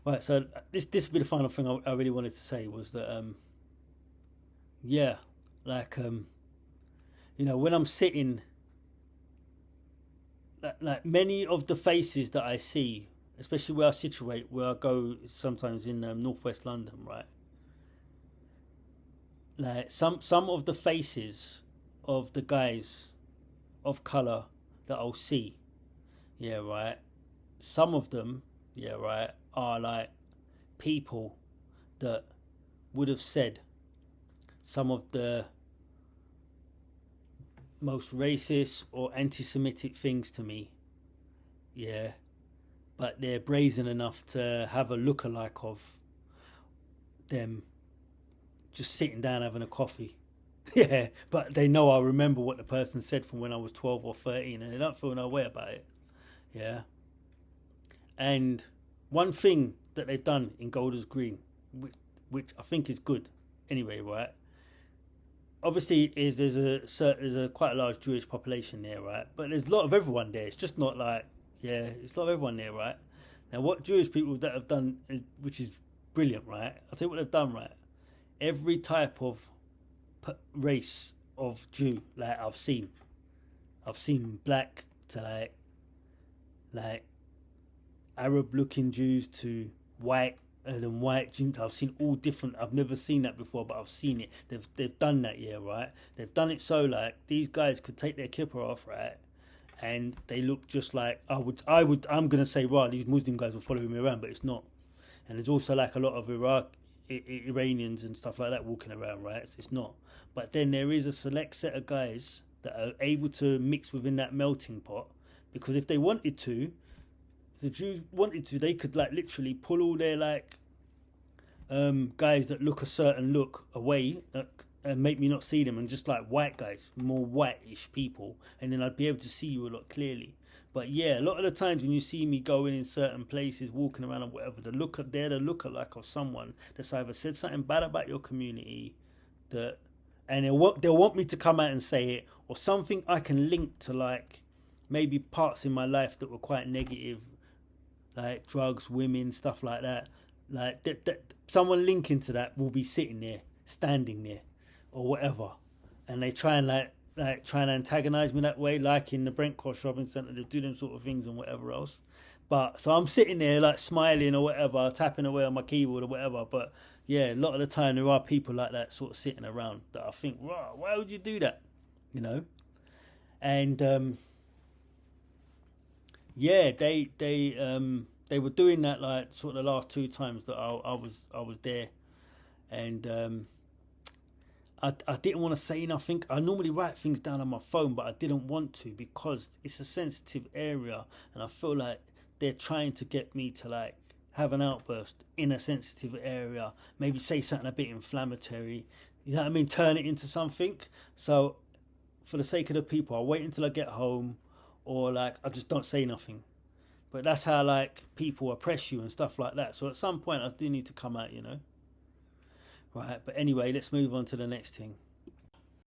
Right, so this will be the final thing I really wanted to say was that yeah, like when I'm sitting, like many of the faces that I see, especially where I situate, where I go sometimes in northwest London, right? Like some of the faces of the guys of color that I'll see, yeah, right. Some of them, yeah, right, are like people that would have said some of the most racist or anti-Semitic things to me, yeah, but they're brazen enough to have a look-alike of them just sitting down having a coffee. Yeah, but they know I remember what the person said from when I was 12 or 13 and they don't feel no way about it. Yeah. And one thing that they've done in Golders Green, which I think is good anyway, right? Obviously, is there's a quite a large Jewish population there, right? But there's a lot of everyone there. It's just not like, yeah, it's a lot of everyone there, right? Now, what Jewish people that have done, which is brilliant, right? I'll tell you what they've done, right? Every type of race of Jew, like I've seen black to like Arab looking Jews to white and then white Jews. I've seen all different. I've never seen that before, but I've seen it. They've done that, yeah, right. They've done it so like these guys could take their kippah off, right, and they look just like I'm gonna say, right, these Muslim guys will follow me around, but it's not. And there's also like a lot of Iranians and stuff like that walking around, right? So it's not. But then there is a select set of guys that are able to mix within that melting pot, because if they wanted to, if the Jews wanted to, they could like literally pull all their like guys that look a certain look away and make me not see them, and just like white guys, more whitish people, and then I'd be able to see you a lot clearly. But yeah, a lot of the times when you see me going in certain places, walking around or whatever, they're the lookalike of someone that's either said something bad about your community, that, and they'll want me to come out and say it, or something I can link to like maybe parts in my life that were quite negative, like drugs, women, stuff like that. Like someone linking to that will be sitting there, standing there, or whatever, and they try and like trying to antagonize me that way, like in the Brent Cross shopping centre, they do them sort of things and whatever else. But so I'm sitting there like smiling or whatever, tapping away on my keyboard or whatever. But yeah, a lot of the time there are people like that sort of sitting around that I think, wow, why would you do that? You know? And yeah, they were doing that like sort of the last two times that I was there, and I didn't want to say nothing. I normally write things down on my phone, but I didn't want to because it's a sensitive area, and I feel like they're trying to get me to like have an outburst in a sensitive area, maybe say something a bit inflammatory. You know what I mean? Turn it into something. So, for the sake of the people, I'll wait until I get home, or like I just don't say nothing. But that's how like people oppress you and stuff like that. So at some point, I do need to come out, you know. Right, but anyway, let's move on to the next thing.